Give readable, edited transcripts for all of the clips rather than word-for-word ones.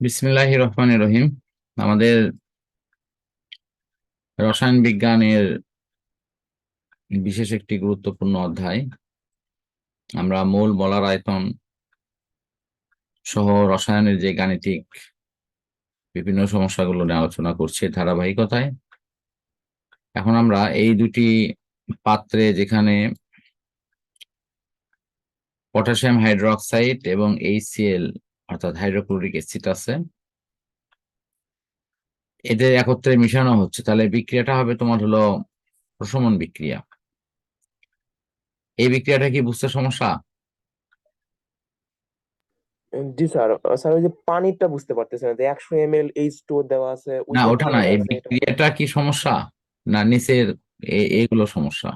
বিসমিল্লাহির রহমানির রহিম। আমাদের রসায়ন বিজ্ঞানের বিশেষ একটি গুরুত্বপূর্ণ অধ্যায়, আমরা মোল মোলার আয়তন সহ রসায়নের যে গাণিতিক বিভিন্ন সমস্যাগুলো নিয়ে আলোচনা করছি ধারাবাহিকতায়। এখন আমরা এই দুটি পাত্রে, যেখানে পটাশিয়াম হাইড্রোক্সাইড এবং HCl অর্থাৎ হাইড্রোক্লোরিক অ্যাসিড আছে, এদের একত্রে মিশানো হচ্ছে, তাহলে বিক্রিয়াটা হবে তোমার হলো প্রশমন বিক্রিয়া। এই বিক্রিয়াটা কি বুঝতে সমস্যা? জি স্যার। স্যার ওই যে পানিটা বুঝতে পারতেছেন না যে 100 ml H2O দেওয়া আছে, না, ওইটা ওটা না, কিভাবে এই আছে এটা। বিক্রিয়াটা কি সমস্যা, না নিচের এইগুলো সমস্যা?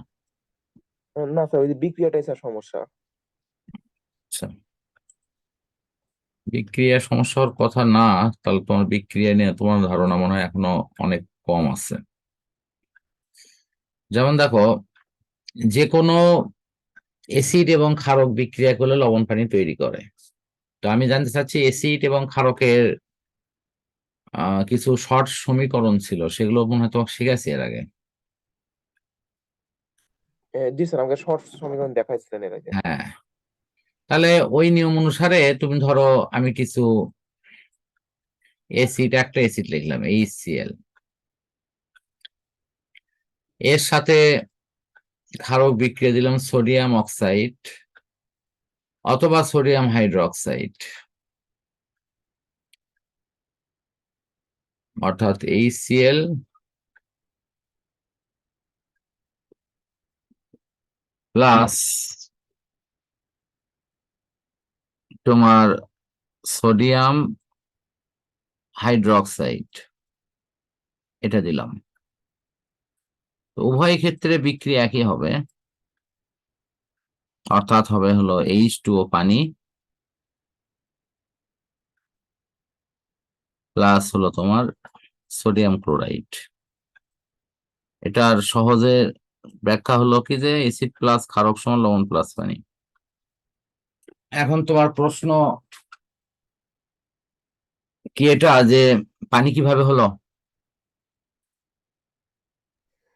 না স্যার, ওই যে বিক্রিয়াটাই স্যার সমস্যা। আচ্ছা, বিক্রিয়া সমস্যা হওয়ার কথা না, তাহলে তোমার বিক্রিয়া নিয়ে তোমার ধারণা মনে হয় এখনো অনেক কম আছে। যেমন দেখো, যে কোনো অ্যাসিড এবং ক্ষারক বিক্রিয়া করলে লবণ পানি তৈরি করে। তো আমি জানতে চাচ্ছি, অ্যাসিড এবং ক্ষারকের কিছু শর্ট সমীকরণ ছিল, সেগুলো মনে হয় তোমাকে শিখেছি এর আগে। জি স্যার, আমাকে শর্ট সমীকরণ দেখাইছিলেন এর আগে। হ্যাঁ, তাহলে ওই নিয়ম অনুসারে তুমি ধরো, আমি কিছু একটা অ্যাসিড লিখলাম HCl, এর সাথে ক্ষারক বিক্রিয়া দিলাম সোডিয়াম অক্সাইড অথবা সোডিয়াম হাইড্রোক্সাইড, অর্থাৎ HCl প্লাস তোমার সোডিয়াম হাইড্রোক্সাইড, এটা দিলাম। তো উভয় ক্ষেত্রে বিক্রিয়া একই হবে, অর্থাৎ হবে হলো H2O পানি প্লাস হলো তোমার সোডিয়াম ক্লোরাইড। এটার সহজে ব্যাখ্যা হলো কি, যে অ্যাসিড প্লাস ক্ষারক সমান লবণ প্লাস পানি। এখন তোমার প্রশ্ন কি এটা, যে পানি কিভাবে হলো?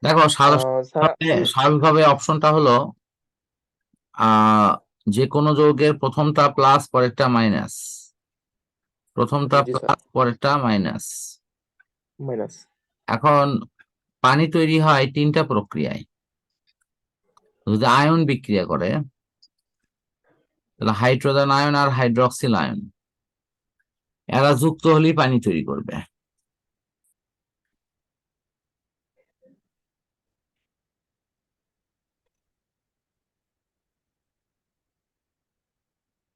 দেখো, স্যার স্বাভাবিকভাবে অপশনটা হলো আহ যে কোনো যৌগের প্রথমটা প্লাস পরেরটা মাইনাস, প্রথমটা জি স্যার, প্লাস পরেরটা মাইনাস। মাইনাস। এখন পানি তৈরি হয় তিনটা প্রক্রিয়ায়। যদি আয়ন বিক্রিয়া করে, তাহলে হাইড্রোজেন আয়ন আর হাইড্রক্সিল আয়ন, এরা যুক্ত হলেই পানি তৈরি করবে।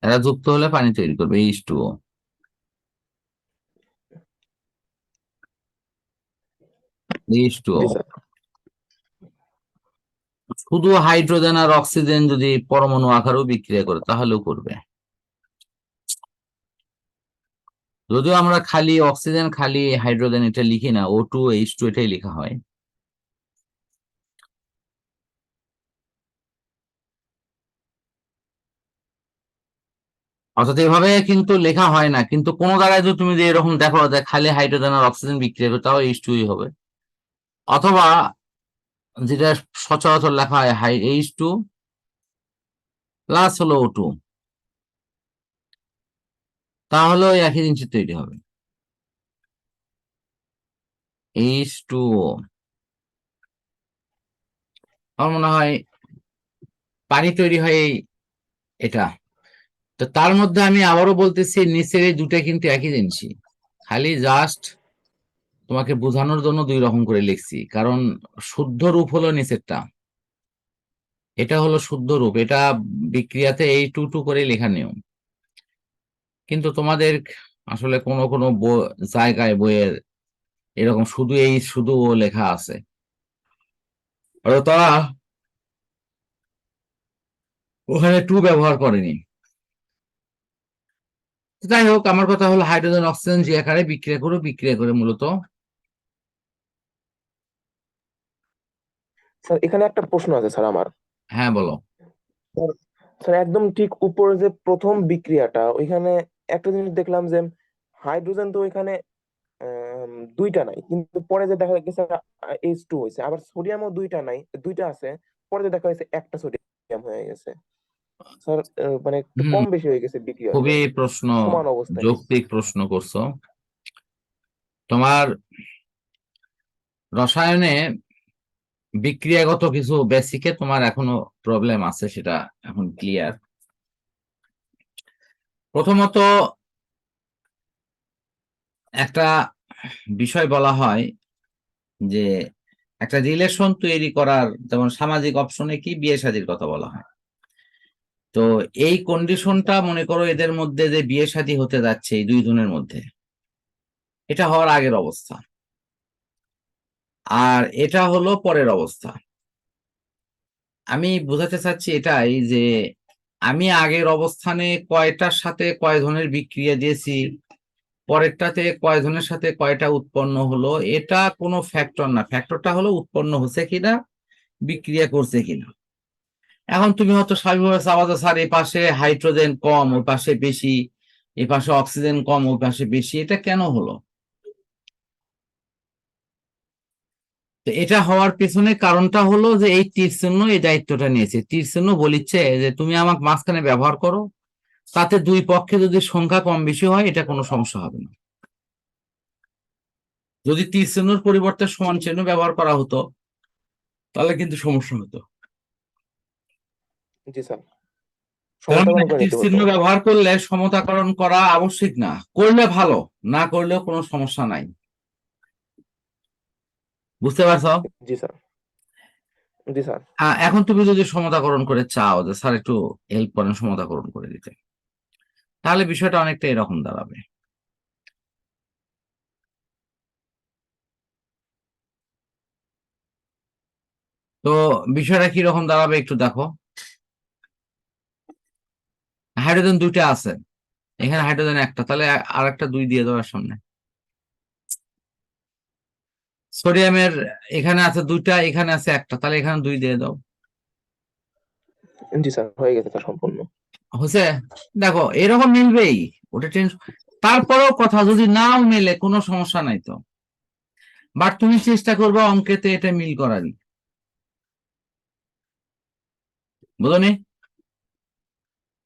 এরা যুক্ত হলে পানি তৈরি করবে H2O। জি H2O স্যার। শুধু হাইড্রোজেন আর অক্সিজেন যদি পরমাণু আকারেও বিক্রিয়া করে তাহলেও করবে। যদিও আমরা খালি অক্সিজেন খালি হাইড্রোজেন এটা লিখি না, O2H2 এটাই লেখা হয়। অর্থাৎ এভাবে কিন্তু লেখা হয় না, কিন্তু কোনো জায়গায় যদি তুমি যে এরকম দেখো যে খালি হাইড্রোজেন আর অক্সিজেন বিক্রিয়া করে, তাও H2 হবে। অথবা যেটা সচরাচর লেখা হয় H2 প্লাস হলো O2, তাহলে ওই একই জিনিস তৈরি হবে H2O। আমার মনে হয় পানি তৈরি হয় এটা। তো তার মধ্যে আমি আবারও বলতেছি, নিচের এই দুটো কিন্তু একই জিনিসই, খালি জাস্ট তোমাকে বোঝানোর জন্য দুই রকম করে লিখছি, কারণ শুদ্ধ রূপ হলো নিচেরটা, এটা হলো শুদ্ধ রূপ, এটা বিক্রিয়াতে H2 করে লেখা নিয়ম। কিন্তু তোমাদের আসলে কোনো কোনো জায়গায় বইয়ের এরকম শুধু ও লেখা আছে, আর তারা ওখানে টু ব্যবহার করেনি। যাই হোক, আমার কথা হলো হাইড্রোজেন অক্সিজেন যে আকারে বিক্রিয়া করে মূলত। স্যার এখানে একটা প্রশ্ন আছে স্যার আমার। হ্যাঁ, বলো। স্যার, স্যার একদম ঠিক উপরে যে প্রথম বিক্রিয়াটা, ওইখানে একটা জিনিস দেখলাম যে হাইড্রোজেন তো এখানে দুইটা নাই, কিন্তু পরে যে দেখা গেছে H2 হয়েছে, আবার সোডিয়ামও দুইটা নাই, দুইটা আছে, পরে যে দেখা গেছে একটা সোডিয়াম হয়ে গেছে। স্যার মানে একটু হুম, কম বেশি হয়ে গেছে বিক্রিয়াতে, খুবই প্রশ্ন, সমান অবস্থায় নেই। যৌক্তিক প্রশ্ন করছো। তোমার রসায়নে বিক্রিয়াগত কিছু বেসিকে তোমার এখনো প্রবলেম আছে, সেটা এখন ক্লিয়ার। প্রথমত একটা বিষয় বলা হয় যে একটা রিলেশন তৈরি করার, যেমন সামাজিক অপশনে কি বিয়ে শাদীর কথা বলা হয়। তো এই কন্ডিশনটা মনে করো এদের মধ্যে যে বিয়ে শাদী হতে যাচ্ছে এই দুই জনের মধ্যে, এটা হওয়ার আগের অবস্থা, আর এটা হলো পরের অবস্থা। আমি বোঝাতে চাচ্ছি এটাই যে আমি আগের অবস্থানে কয়টার সাথে কয় ধরনের বিক্রিয়া দিয়েছি, পরেরটাতে কয় ধরনের সাথে কয়টা উৎপন্ন হলো, এটা কোনো ফ্যাক্টর না। ফ্যাক্টরটা হলো উৎপন্ন হচ্ছে কিনা, বিক্রিয়া করছে কিনা। এখন তুমি হয়তো স্বাভাবিকভাবে চাওয়া যে স্যার এই পাশে হাইড্রোজেন কম ওই পাশে বেশি, এই পাশে অক্সিজেন কম ওই পাশে বেশি, এটা কেন হলো? তো এটা হওয়ার পেছনে কারণটা হলো যে এই তীর চিহ্ন এই দায়িত্বটা নিয়েছে। তীর চিহ্ন বলিচ্ছে যে তুমি আমাকে মাঝখানে ব্যবহার করো, তাতে দুই পক্ষে যদি সংখ্যা কম বেশি হয় এটা কোনো সমস্যা হবে না। যদি তীর চিহ্নের পরিবর্তে সমান চিহ্ন ব্যবহার করা হতো তাহলে কিন্তু সমস্যা হতো। জি স্যার, তার সমতাকরণ মানে করে তীর নিতে চিহ্ন হতো। ব্যবহার করলে সমতাকরণ করা আবশ্যিক না, করলে ভালো, না করলেও কোনো সমস্যা নাই। বুঝতে পারছো? জি স্যার। জি স্যার। এখন তুমি যদি সমতাকরণ করে চাও যে স্যার একটু হেল্প করেন সমতাকরণ করে দিতে, তাহলে বিষয়টা অনেকটা এরকম দাঁড়াবে। তো বিষয়টা কি রকম দাঁড়াবে একটু দেখো। হাইড্রোজেন দুইটা আছে, এখানে হাইড্রোজেন একটা, তাহলে আর একটা দুই দিয়ে দেওয়ার সামনে। সোডিয়ামের এখানে আছে দুইটা, এখানে আছে একটা, তাহলে এখানে দুই দিয়ে দাও। জি স্যার, হয়ে গেছে স্যার সম্পূর্ণ। হচ্ছে? দেখো এরকম মিলবেই, ওটা তারপরেও কথা যদি নাও মেলে কোনো সমস্যা নাই তো, বাট তুমি চেষ্টা করবে অঙ্কেতে এটা মিল করারই। বুঝনি?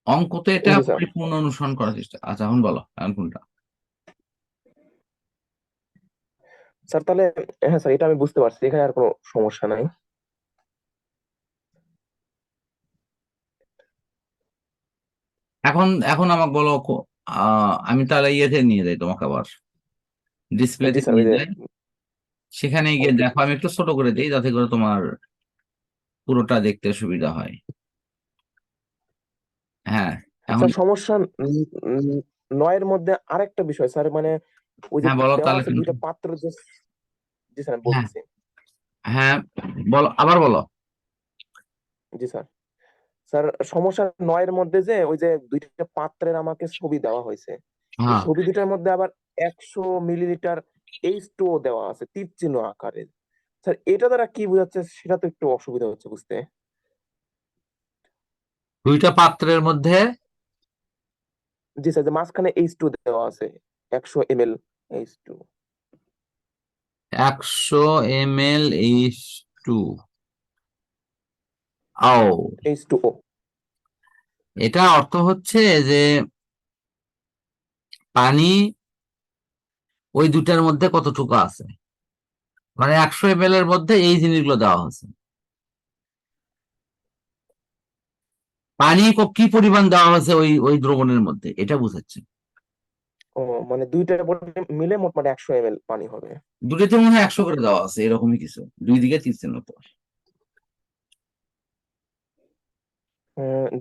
অঙ্কতে এটা জি স্যার। পরিপূর্ণ অনুসরণ করার চেষ্টা। আচ্ছা এখন বলো এখন কোনটা। স্যার তাহলে, হ্যাঁ স্যার, এটা আমি বুঝতে পারছি, এখানে আর কোনো সমস্যা নাই। এখন এখন আমাকে বলো আমি তাহলে ইয়েতে নিয়ে যাই তোমাকে, আবার জি ডিসপ্লেতে স্যার, ওই নিয়ে যে যাই, সেখানে গিয়ে অঙ্কে। দেখো। আমি একটু ছোট করে দিই যাতে করে তোমার পুরোটা দেখতে সুবিধা হয়। হ্যাঁ এখন। স্যার সমস্যা 9-এর মধ্যে আরেকটা বিষয় স্যার, মানে ওই যে হ্যাঁ বলো দেওয়া তাহলে আছে কিন্তু। দুইটা পাত্র যে। জি স্যার, আমি হ্যাঁ বলতেছি। হ্যাঁ বলো, আবার বলো। জি স্যার। স্যার সমস্যা 9-এর মধ্যে যে ওই যে দুইটা পাত্রের আমাকে ছবি দেওয়া হয়েছে, এই হ্যাঁ, ছবি দুটার মধ্যে আবার 100 মিলিলিটার H2O দেওয়া আছে তীর চিহ্ন আকারে। স্যার এটা দ্বারা কি বোঝাচ্ছে সেটা তো একটু অসুবিধা হচ্ছে বুঝতে। দুইটা পাত্রের মধ্যে জি স্যার, যে মাঝখানে H2 দেওয়া আছে, 100 ml H2। 100 ml H2। ও, H2O। এটা অর্থ হচ্ছে যে পানি ওই দুটার মধ্যে কতটুকু আছে, মানে 100 ml এর মধ্যে এই জিনিসগুলো দেওয়া হয়েছে। পানি কি পরিমাণ দেওয়া হয়েছে ওই ওই দ্রবণের মধ্যে, এটা বুঝাচ্ছে। ও, মানে দুইটা মিলে মোট মানে 100 ml পানি হবে। দুটোতে মনে হয় 100 করে দেওয়া আছে, এরকমই কিছু, দুই দিকে তীর মতো।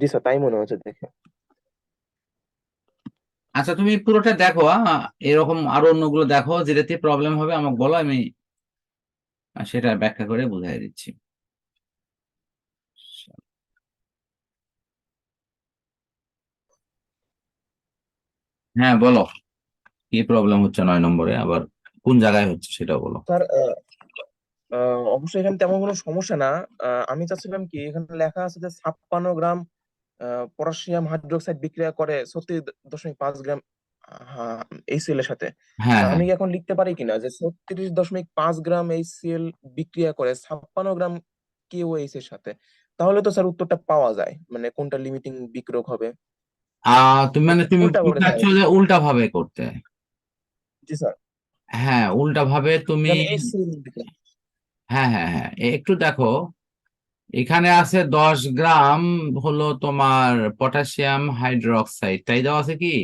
জি স্যার, তাই মনে হচ্ছে দেখে। আচ্ছা তুমি পুরোটা দেখো, এরকম আরো অন্যগুলো দেখো, যেটাতে প্রবলেম হবে আমাকে বলো, আমি সেটা ব্যাখ্যা করে বুঝাই দিচ্ছি। হ্যাঁ বলো, কি প্রবলেম হচ্ছে 9 নম্বরে, আবার কোন জায়গায় হচ্ছে সেটা বলো। স্যার অবশ্যই এখানে তেমন কোনো সমস্যা না। আমি চাচ্ছিলাম কি, এখানে লেখা আছে যে 56 গ্রাম পটাশিয়াম হাইড্রোক্সাইড বিক্রিয়া করে 36.5 গ্রাম হ্যাঁ, HCl এর সাথে। হ্যাঁ আমি হ্যাঁ কি এখন লিখতে পারি কিনা যে 36.5 গ্রাম HCl বিক্রিয়া করে 56 গ্রাম KOH এর সাথে? তাহলে তো স্যার উত্তরটা পাওয়া যায়, মানে কোনটা লিমিটিং বিক্রিয়ক হবে। তুমি মানে নাকি তুমি উল্টা করে দেওয়া চাচ্ছ উচিত? যে উল্টা ভাবে করতে। জি স্যার। হ্যাঁ, উল্টা ভাবে তুমি। আমি HCl লিখতে। হ্যাঁ হ্যাঁ হ্যাঁ, একটু দেখো, এখানে আছে 10 গ্রাম হলো তোমার পটাশিয়াম হাইড্রোক্সাইড, তাই দেওয়া আছে কি?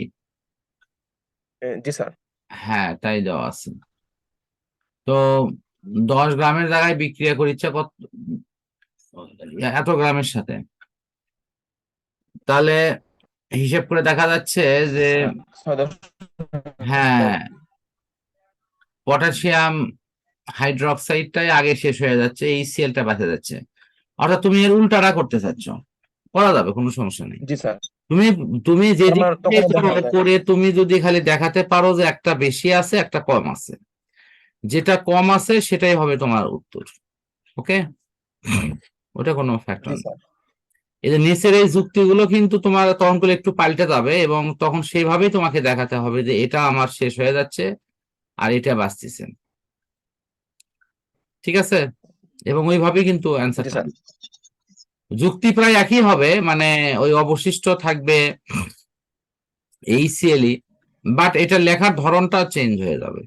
জি স্যার। হ্যাঁ, তাই দেওয়া আছে। তো 10 গ্রামের জায়গায় বিক্রিয়া করিচ্ছে কত, এত গ্রামের সাথে। তাহলে হিসেব করে দেখা যাচ্ছে যে স্যার 6.9। হ্যাঁ, পটাশিয়াম হাইড্রোক্সাইডটাই আগে শেষ হয়ে যাচ্ছে, এই সিএলটা বাঁচে যাচ্ছে। অর্থাৎ তুমি এর উল্টাটা করতে চাচ্ছ, করা যাবে, কোনো সমস্যা নেই। জি স্যার। তুমি তুমি যে তার দিক মানে থেকে তখনও করো, দেখা যায়। করে তুমি যদি খালি দেখাতে পারো যে একটা বেশি আছে একটা কম আছে, যেটা কম আছে সেটাই হবে তোমার উত্তর। ওকে, ওটা কোনো ফ্যাক্টর জি না। স্যার। এই যে নিচের এই যুক্তিগুলো কিন্তু তোমার তখন করে একটু পাল্টে যাবে, এবং তখন সেইভাবেই তোমাকে দেখাতে হবে যে এটা আমার শেষ হয়ে যাচ্ছে আর এটা বাঁচতেছে। ঠিক আছে, এবং ওইভাবেই কিন্তু জি অ্যান্সারটা, স্যার। যুক্তি প্রায় একই হবে, মানে ওই অবশিষ্ট থাকবে এইচসিএলই, বাট এটা লেখার ধরনটা চেঞ্জ হয়ে যাবে।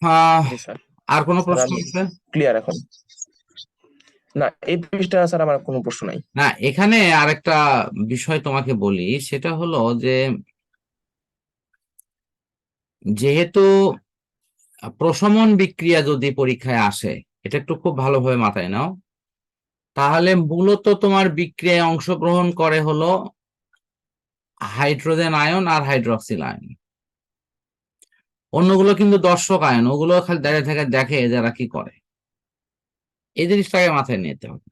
আহ, জি স্যার। আর কোনো স্যার প্রশ্ন আমি আছে? ক্লিয়ার এখন। না, এই পৃষ্ঠা স্যার আমার কোনো প্রশ্ন নাই। না, এখানে আরেকটা বিষয় তোমাকে বলি, সেটা হলো যে যেহেতু প্রশমন বিক্রিয়া যদি পরীক্ষায় আসে, এটা একটু খুব ভালোভাবে মাথায় নাও, তাহলে মূলত তোমার বিক্রিয়ায় অংশগ্রহণ করে হলো হাইড্রোজেন আয়ন আর হাইড্রক্সিল আয়ন। অন্যগুলো কিন্তু দর্শক আয়ন, ওগুলো খালি দাঁড়িয়ে থেকে দেখে যারা কি করে। এই জিনিসটাকে মাথায় নিতে হবে।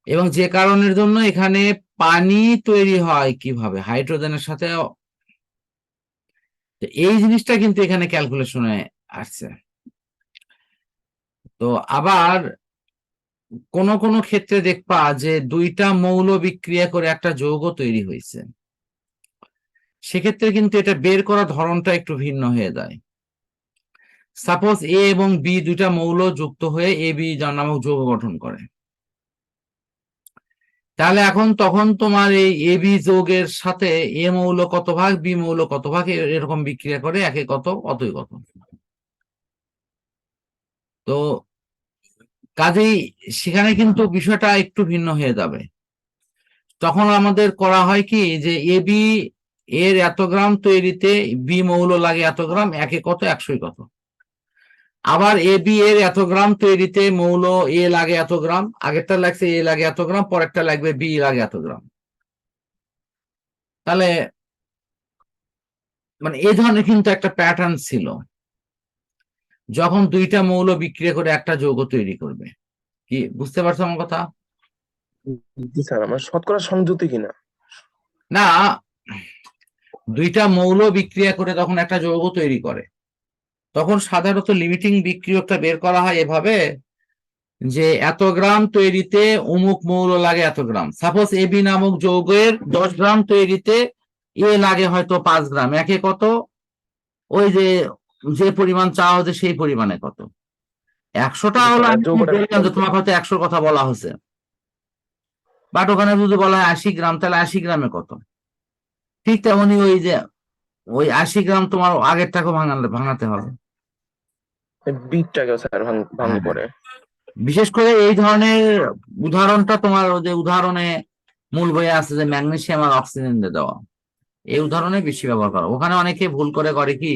এবং যে কারণের জন্য এখানে পানি তৈরি হয় কিভাবে হাইড্রোজেনের সাথে, এই জিনিসটা কিন্তু এখানে ক্যালকুলেশনে আসছে। তো আবার কোন কোন ক্ষেত্রে দেখবা যে দুইটা মৌল বিক্রিয়া করে একটা যৌগ তৈরি হয়েছে, সেক্ষেত্রে কিন্তু এটা বের করার ধরনটা একটু ভিন্ন হয়ে যায়। সাপোজ এ এবং বি দুইটা মৌল যুক্ত হয়ে এ বি নামক যৌগ গঠন করে, তাহলে এখন তখন তোমার এই এ বি যৌগের সাথে এ মৌল কত ভাগ, বি মৌল কত ভাগ, এরকম বিক্রিয়া করে, একে কত অতই কত। তো কাজেই সেখানে কিন্তু বিষয়টা একটু ভিন্ন হয়ে যাবে। তখন আমাদের করা হয় কি যে এ বি এর এত গ্রাম তৈরিতে বি মৌল লাগে এত গ্রাম, একে কত, 100 কত। আবার এ বি এর এত গ্রাম তৈরিতে মৌল এ লাগে এত গ্রাম, আগেরটা লাগছে এ লাগে এত গ্রাম, পরেরটা লাগবে বি লাগে এত গ্রাম। তাহলে মানে এই ধরনের কিন্তু একটা প্যাটার্ন ছিল, যখন দুইটা মৌল বিক্রিয়া করে একটা যৌগ তৈরি করবে। কি বুঝতে পারছো আমার কথা? জি স্যার, আমার শতকরা সংযুতি কিনা। না, দুইটা মৌল বিক্রিয়া করে তখন একটা যৌগ তৈরি করে, তখন সাধারণত লিমিটিং বিক্রিয়কটা বের করা হয় এভাবে যে এত গ্রাম তৈরিতে অমুক মৌল লাগে এত গ্রাম। সাপোজ এবি নামক যৌগের 10 গ্রাম তৈরিতে এ লাগে হয়তো 5 গ্রাম, একে কত, ওই যে যে পরিমাণ চাওয়া হচ্ছে সেই পরিমাণে কত। 100টা জি হলো, স্যার, আর আমি যৌগটার বললাম যে তোমাকে হয়তো 100 কথা বলা হচ্ছে, বাট ওখানে যদি বলা হয় 80 গ্রাম, তাহলে 80 গ্রামে কত। ঠিক তেমনি ওই যে ওই 80 গ্রাম তোমার আগেরটাকে ভাঙাতে হবে। বিটটাকেও স্যার ভাঙে হ্যাঁ, পড়ে। বিশেষ করে এই ধরনের উদাহরণটা তোমার ওই যে উদাহরণে মূল বইয়ে আছে যে ম্যাগনেসিয়াম আর অক্সিজেন দিয়ে দেওয়া, এই উদাহরণে বেশি ব্যবহার করো। ওখানে অনেকে ভুল করে করে কি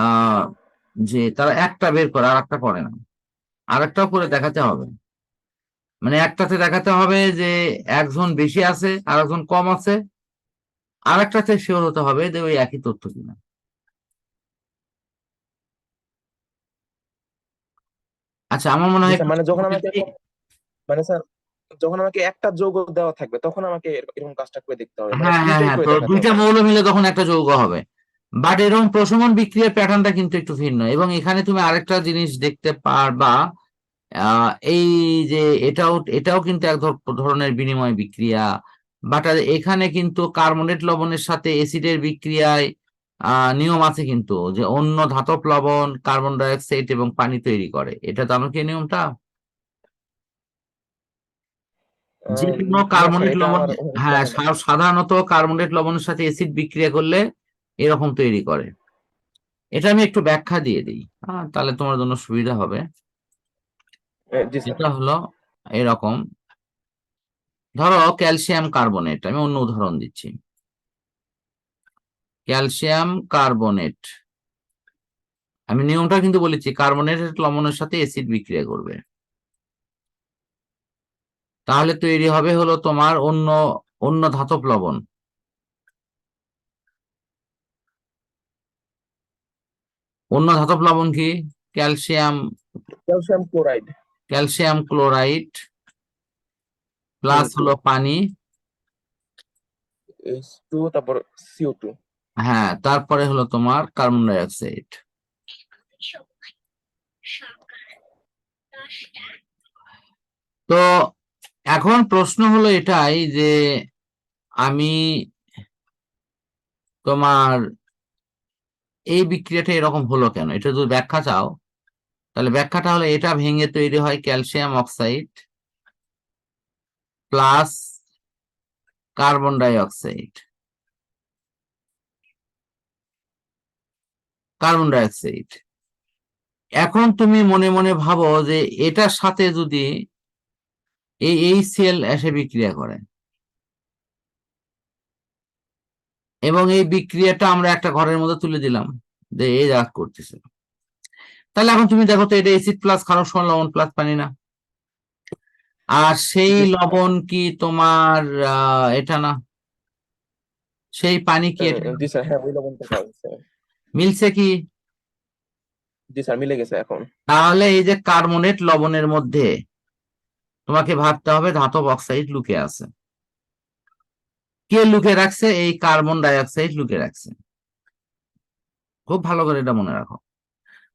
আহ যে তারা একটা বের করে আর একটা করে না, আর একটাও করে দেখাতে হবে। মানে একটাতে দেখাতে হবে যে একজন বেশি আছে আর একজন কম আছে, আর একটাতে শিওর হতে হবে যে ওই একই তথ্য কিনা। আচ্ছা, আমার মনে জি হয় স্যার, মানে যখন আমাকে মানে স্যার যখন আমাকে একটা যৌগ দেওয়া থাকবে তখন আমাকে এরকম কাজটা করে দেখতে হবে, মানে হ্যাঁ হ্যাঁ দুইটাই হ্যাঁ, করে তো দেখাতে দুইটা হবে। মৌল মিলে তখন একটা যৌগ হবে। বাট এরকম প্রশমন বিক্রিয়ার প্যাটার্নটা কিন্তু একটু ভিন্ন। এবং এখানে তুমি আরেকটা জিনিস দেখতে পারবা, এই যে এটাও এটাও কিন্তু এক ধরনের বিনিময় বিক্রিয়া, বাট এখানে কিন্তু কার্বনেট লবণের সাথে অ্যাসিডের বিক্রিয়ায় নিয়ম আছে কিন্তু, যে অন্য ধাতব লবণ কার্বন ডাই অক্সাইড এবং পানি তৈরি করে। এটা জানো কি নিয়মটা? যে কোনো না স্যার, কার্বনেট এটা লবণ, আমার হ্যাঁ, জানা নেই। সাধারণত কার্বনেট লবণের সাথে অ্যাসিড বিক্রিয়া করলে এরকম তৈরি করে। এটা আমি একটু ব্যাখ্যা দিয়ে দিই, তাহলে তোমার জন্য সুবিধা হবে। জি স্যার। এটা হলো এরকম, ধরো ক্যালসিয়াম কার্বনেট, আমি অন্য উদাহরণ দিচ্ছি। ক্যালসিয়াম কার্বনেট, আমি নিয়মটা কিন্তু বলেছি, কার্বনেটেড লবণের সাথে অ্যাসিড বিক্রিয়া করবে, তাহলে তৈরি হবে হলো তোমার অন্য অন্য ধাতব লবণ। অন্য ধাতব লবণ কি? Calcium, calcium chloride, calcium chloride plus CO2, হলো পানি। H2, তারপর CO2। হ্যাঁ, তারপরে হলো তোমার কার্বন ডাই অক্সাইড। তো এখন প্রশ্ন হলো এটাই যে আমি তোমার এই বিক্রিয়াটা এরকম হলো কেন, এটা যদি ব্যাখ্যা চাও, তাহলে ব্যাখ্যাটা হলো এটা ভেঙে তৈরি হয় calcium oxide plus carbon die oxide. Carbon die oxide, এখন তুমি মনে মনে ভাবো যে এটার সাথে যদি এই HCl এসে বিক্রিয়া করে, এবং এই বিক্রিয়াটা আমরা একটা ঘরের মধ্যে তুলে দিলাম যে এই যা করতেছে, তাহলে এখন তুমি দেখো তো এটা অ্যাসিড প্লাস ক্ষারক সমান লবণ প্লাস পানি না? আর সেই জি লবণ কি তোমার এটা না, সেই পানি কি এটা না? জি স্যার, হ্যাঁ ওই লবণটা আছে। মিলছে কি? জি স্যার, মিলে গেছে এখন। তাহলে এই যে কার্বনেট লবণের মধ্যে তোমাকে ভাবতে হবে ধাতব অক্সাইড লুকিয়ে আছে। কে লুকে রাখছে? এই কার্বন ডাই অক্সাইড লুকে রাখছে। খুব ভালো করে এটা মনে রাখো,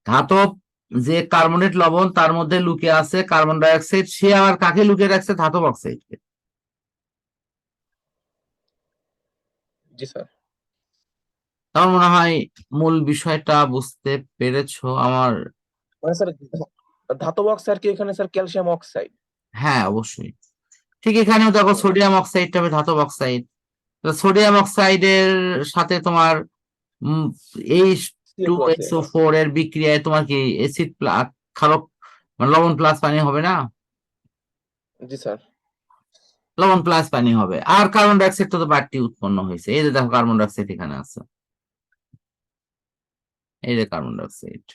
ধাতব যে কার্বনেট লবণ তার মধ্যে লুকিয়ে আছে কার্বন ডাই অক্সাইড, সে আবার কাকে লুকিয়ে রাখছে? ধাতব অক্সাইডকে। জি স্যার। আমার মনে হয় মূল বিষয়টা বুঝতে পেরেছো আমার। মানে স্যার, ধাতব অক্সাইড কি এখানে স্যার ক্যালসিয়াম অক্সাইড? হ্যাঁ, অবশ্যই। ঠিক এখানেও দেখো হুম, সোডিয়াম অক্সাইডটা হবে ধাতব অক্সাইড, সোডিয়াম অক্সাইডের সাথে তোমার এইচ টু CO2 আছে। এসও ফোর এর বিক্রিয়ায় তোমার কি অ্যাসিড ক্ষারক মানে লবণ প্লাস পানি হবে না? জি স্যার। লবণ প্লাস পানি হবে, আর কার্বন ডাই অক্সাইড তো বাড়তি উৎপন্ন হয়েছে, এই যে দেখো কার্বন ডাই অক্সাইড এখানে আছে, এই যে কার্বন ডাই অক্সাইড।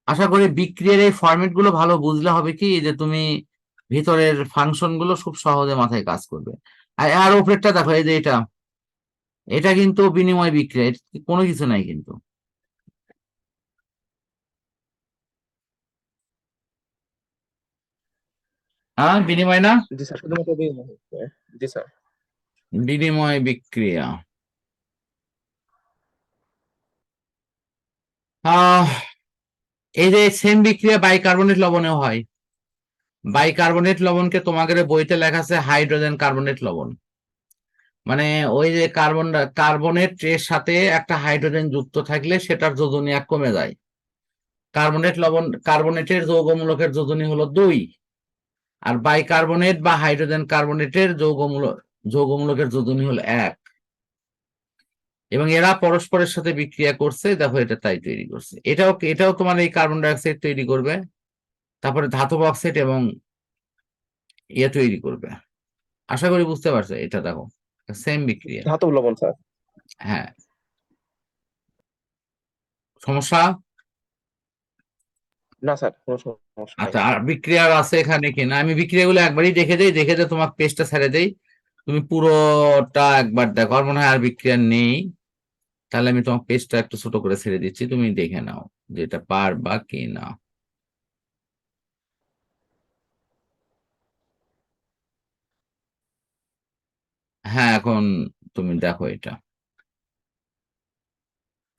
আশা করি বিক্রিয়ার এই ফরম্যাট গুলো ভালো বুঝলে হবে কি যে তুমি ভিতরের ফাংশন গুলো খুব সহজে মাথায় কাজ করবে। আর উপরেরটা দেখো, এই যে এটা, এটা কিন্তু বিনিময় বিক্রিয়া, এটা কোনো কিছু নাই কিন্তু। হ্যাঁ, বিনিময় না? জি স্যার, শুধুমাত্র বিনিময় হচ্ছে। জি স্যার। বিনিময় বিক্রিয়া। আহ এই যে সেম বিক্রিয়া বাইকার্বনেট লবণেও হয়। বাইকার্বনেট লবণকে তোমাদের বইতে লেখা আছে হাইড্রোজেন কার্বনেট লবণ, মানে ওই যে কার্বনেট এর সাথে একটা হাইড্রোজেন যুক্ত থাকলে সেটার যোজনী এক কমে যায়। কার্বনেট লবণ, কার্বনেটের যৌগমূলকের যোজনী হলো 2, আর বাইকার্বনেট বা হাইড্রোজেন কার্বনেটের যৌগমূলকের যোজনী হলো 1, এবং এরা পরস্পরের সাথে বিক্রিয়া করছে, দেখো এটা তাই তৈরি করছে। এটাও এটাও তোমার এই কার্বন ডাই অক্সাইড তৈরি করবে, তারপরে ধাতব অক্সাইড এবং ইয়ে তৈরি করবে। আশা করি বুঝতে পারছো, এটা দেখো সেম বিক্রিয়া। ধাতব লবণ স্যার। হ্যাঁ, সমস্যা? না স্যার, কোনো সমস্যা নাই। আচ্ছা, আর বিক্রিয়া আছে এখানে কিনা, আমি বিক্রিয়াগুলো একবারই দেখে দেই, দেখে দিয়ে তোমার পেজটা ছেড়ে দেই, তুমি পুরোটা একবার দেখো, আর মনে হয় আর বিক্রিয়া নেই। তাহলে আমি তোমার পেজটা একটু ছোট করে ছেড়ে দিচ্ছি, তুমি দেখে নাও যে এটা পারবা কি না। হ্যাঁ, এখন তুমি দেখো এটা।